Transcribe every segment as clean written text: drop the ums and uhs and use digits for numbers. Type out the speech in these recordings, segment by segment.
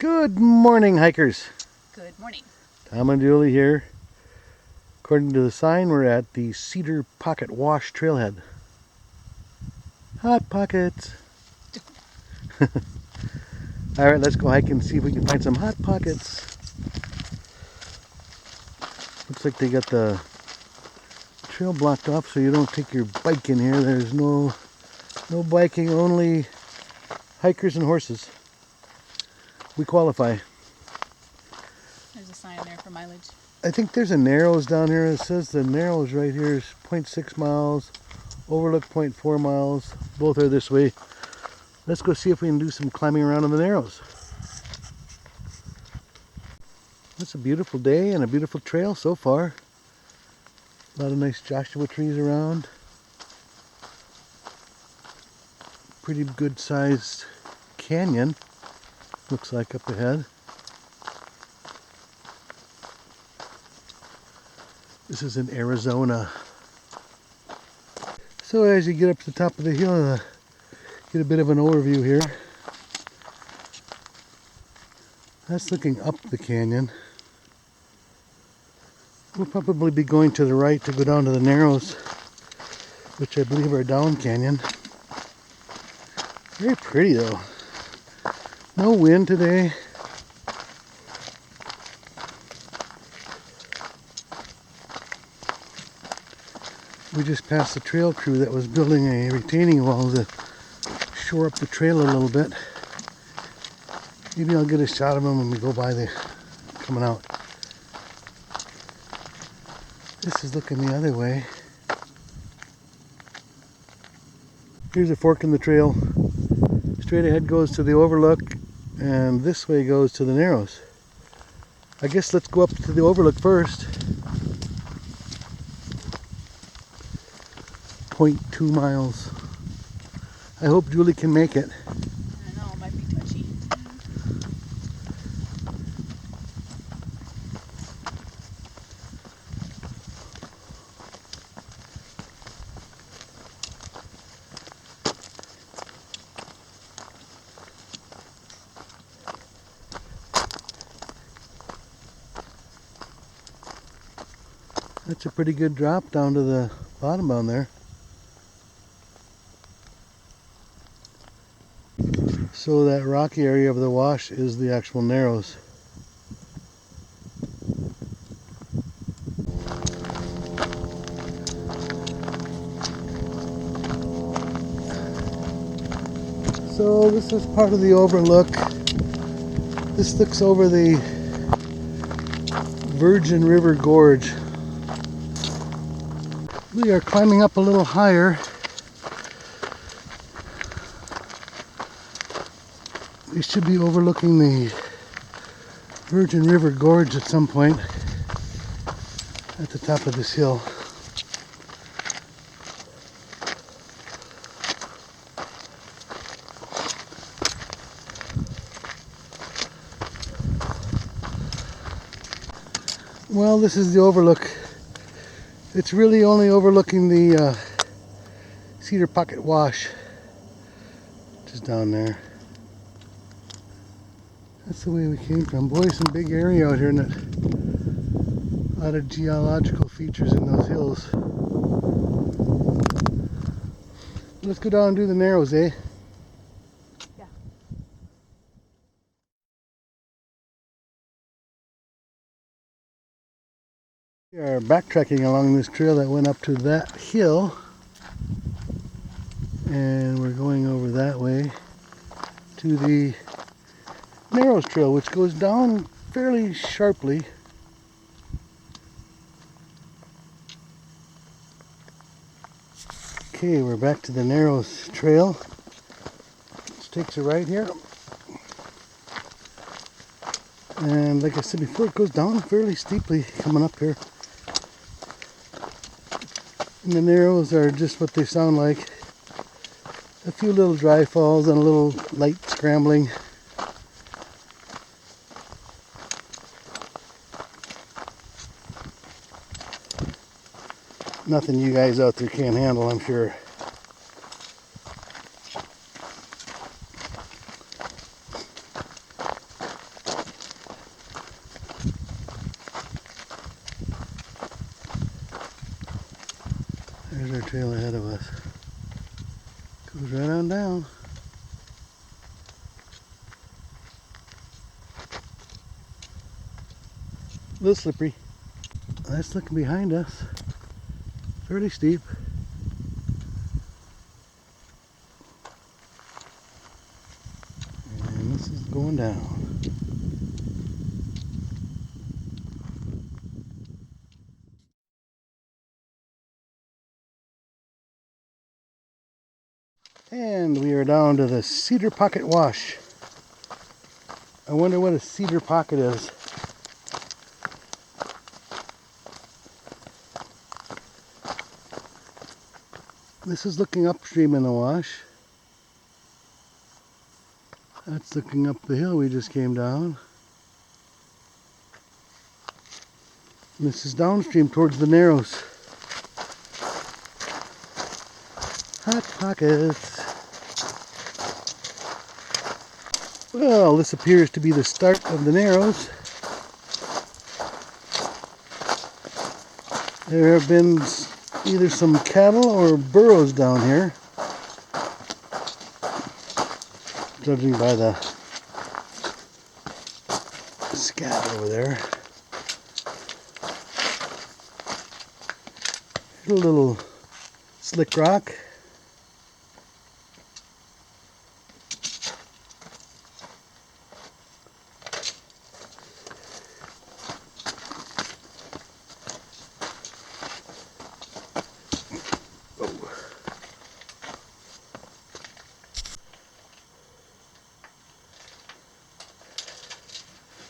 Good morning, hikers. Good morning. Tom and Julie here. According to the sign, we're at the Cedar Pocket Wash Trailhead. Hot pockets. Alright, let's go hike and see if we can find some hot pockets. Looks like they got the trail blocked off so you don't take your bike in here. There's no biking, only hikers and horses. We qualify. There's a sign there for mileage. I think there's a Narrows down here. It says the Narrows right here is 0.6 miles, overlook 0.4 miles. Both are this way. Let's go see if we can do some climbing around on the Narrows. It's a beautiful day and a beautiful trail so far. A lot of nice Joshua trees around. Pretty good sized canyon, looks like up ahead. This is in Arizona. So as you get up to the top of the hill, get a bit of an overview here. That's looking up the canyon. We'll probably be going to the right to go down to the Narrows, which I believe are down canyon. Very pretty though. No wind today. We just passed the trail crew that was building a retaining wall to shore up the trail a little bit. Maybe I'll get a shot of them when we go by the coming out. This is looking the other way. Here's a fork in the trail. Straight ahead goes to the overlook, and this way goes to the Narrows. I guess let's go up to the overlook first. 0.2 miles. I hope Julie can make it. I don't know, it might be touchy. That's a pretty good drop down to the bottom down there. So that rocky area of the wash is the actual Narrows. So this is part of the overlook. This looks over the Virgin River Gorge. We are climbing up a little higher. We should be overlooking the Virgin River Gorge at some point at the top of this hill. Well, this is the overlook. It's really only overlooking the Cedar Pocket Wash, which is down there. That's the way we came from. Boy, some big area out here, and a lot of geological features in those hills. Let's go down and do the Narrows, eh? Yeah. We are backtracking along this trail that went up to that hill, and we're going over that way to the Narrows Trail, which goes down fairly sharply. Okay, we're back to the Narrows Trail. This takes a right here. And like I said before, it goes down fairly steeply coming up here. And the Narrows are just what they sound like. A few little dry falls and a little light scrambling. Nothing you guys out there can't handle, I'm sure. trail ahead of us. Goes right on down. A little slippery. That's looking behind us. Fairly steep. And this is going down. And we are down to the Cedar Pocket Wash. I wonder what a cedar pocket is. This is looking upstream in the wash. That's looking up the hill we just came down. And this is downstream towards the Narrows. Hot pockets. Well, this appears to be the start of the Narrows. There have been either some cattle or burros down here, judging by the scat over there. Here's a little slick rock.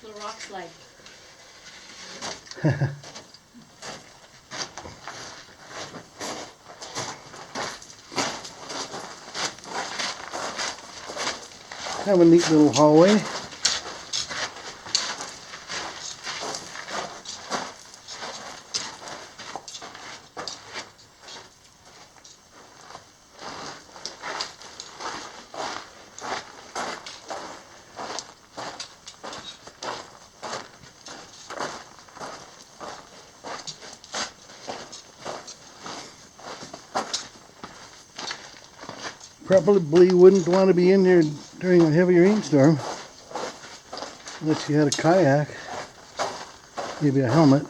Little rock slide. Have a neat little hallway. Probably wouldn't want to be in here during a heavy rainstorm unless you had a kayak, maybe a helmet.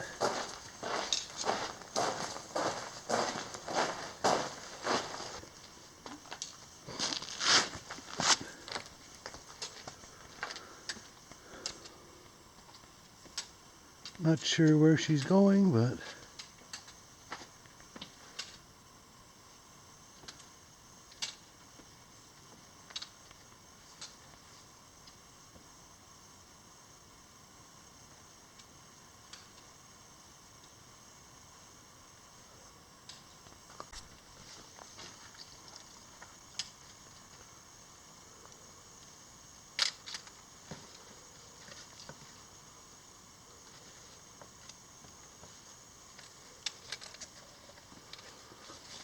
Not sure where she's going, but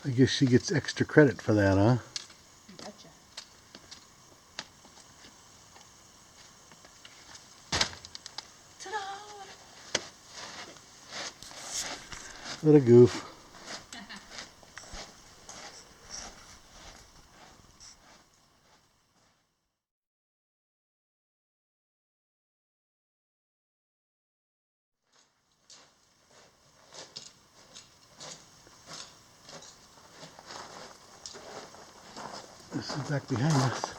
I guess she gets extra credit for that, huh? Gotcha. Ta-da! What a goof. This is back behind us.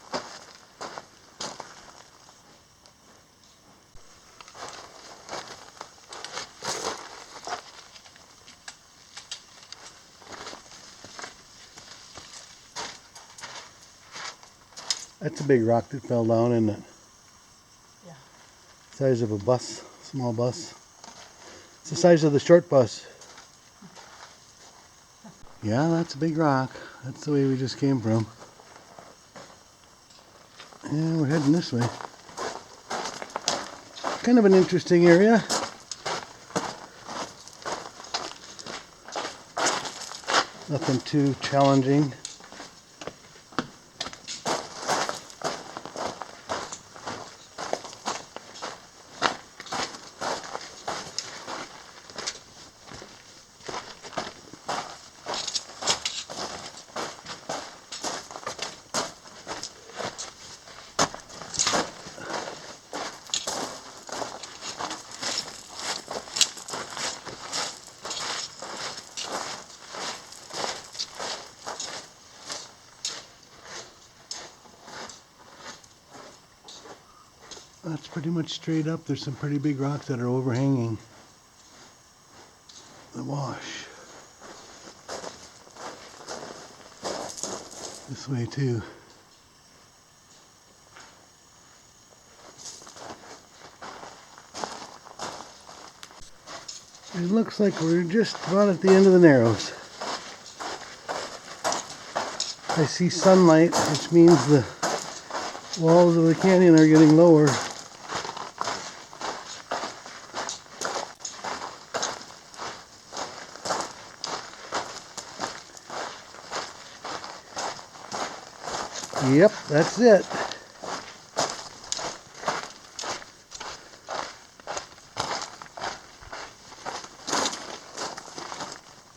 That's a big rock that fell down, isn't it? Yeah. Size of a bus, small bus. It's the size of the short bus. Yeah, that's a big rock. That's the way we just came from. And we're heading this way. Kind of an interesting area. Nothing too challenging. That's pretty much straight up. There's some pretty big rocks that are overhanging the wash. This way too. It looks like we're just about at the end of the Narrows. I see sunlight, which means the walls of the canyon are getting lower. Yep, that's it.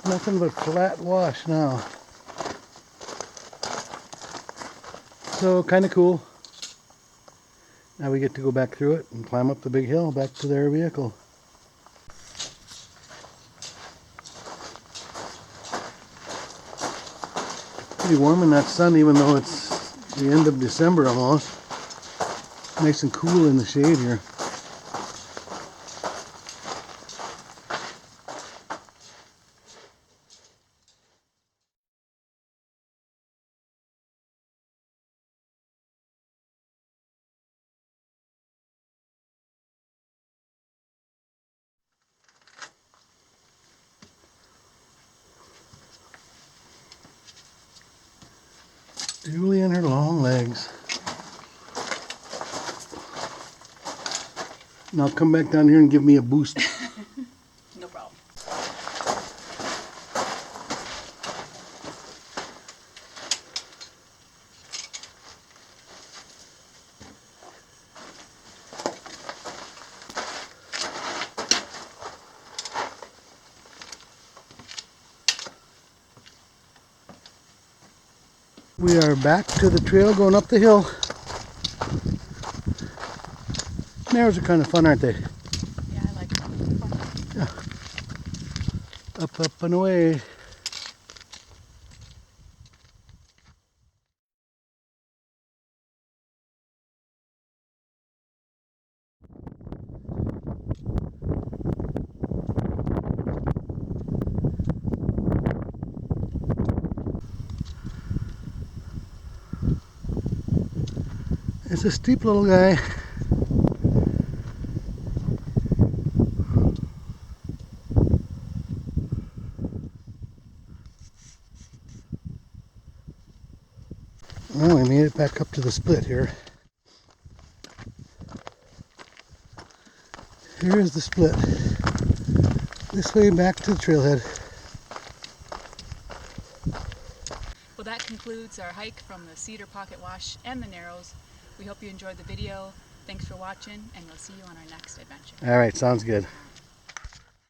Nothing but flat wash now. So kind of cool. Now we get to go back through it and climb up the big hill back to their vehicle. Pretty warm in that sun, even though it's the end of December almost. Nice and cool in the shade here. Julie and her long legs. Now come back down here and give me a boost. No problem. We are back to the trail going up the hill. Narrows are kind of fun, aren't they? Yeah, I like it. Yeah. Up and away. It's a steep little guy. Well, we made it back up to the split here. Here's the split. This way back to the trailhead. Well, that concludes our hike from the Cedar Pocket Wash and the Narrows. We hope you enjoyed the video. Thanks for watching, and we'll see you on our next adventure. All right, sounds good.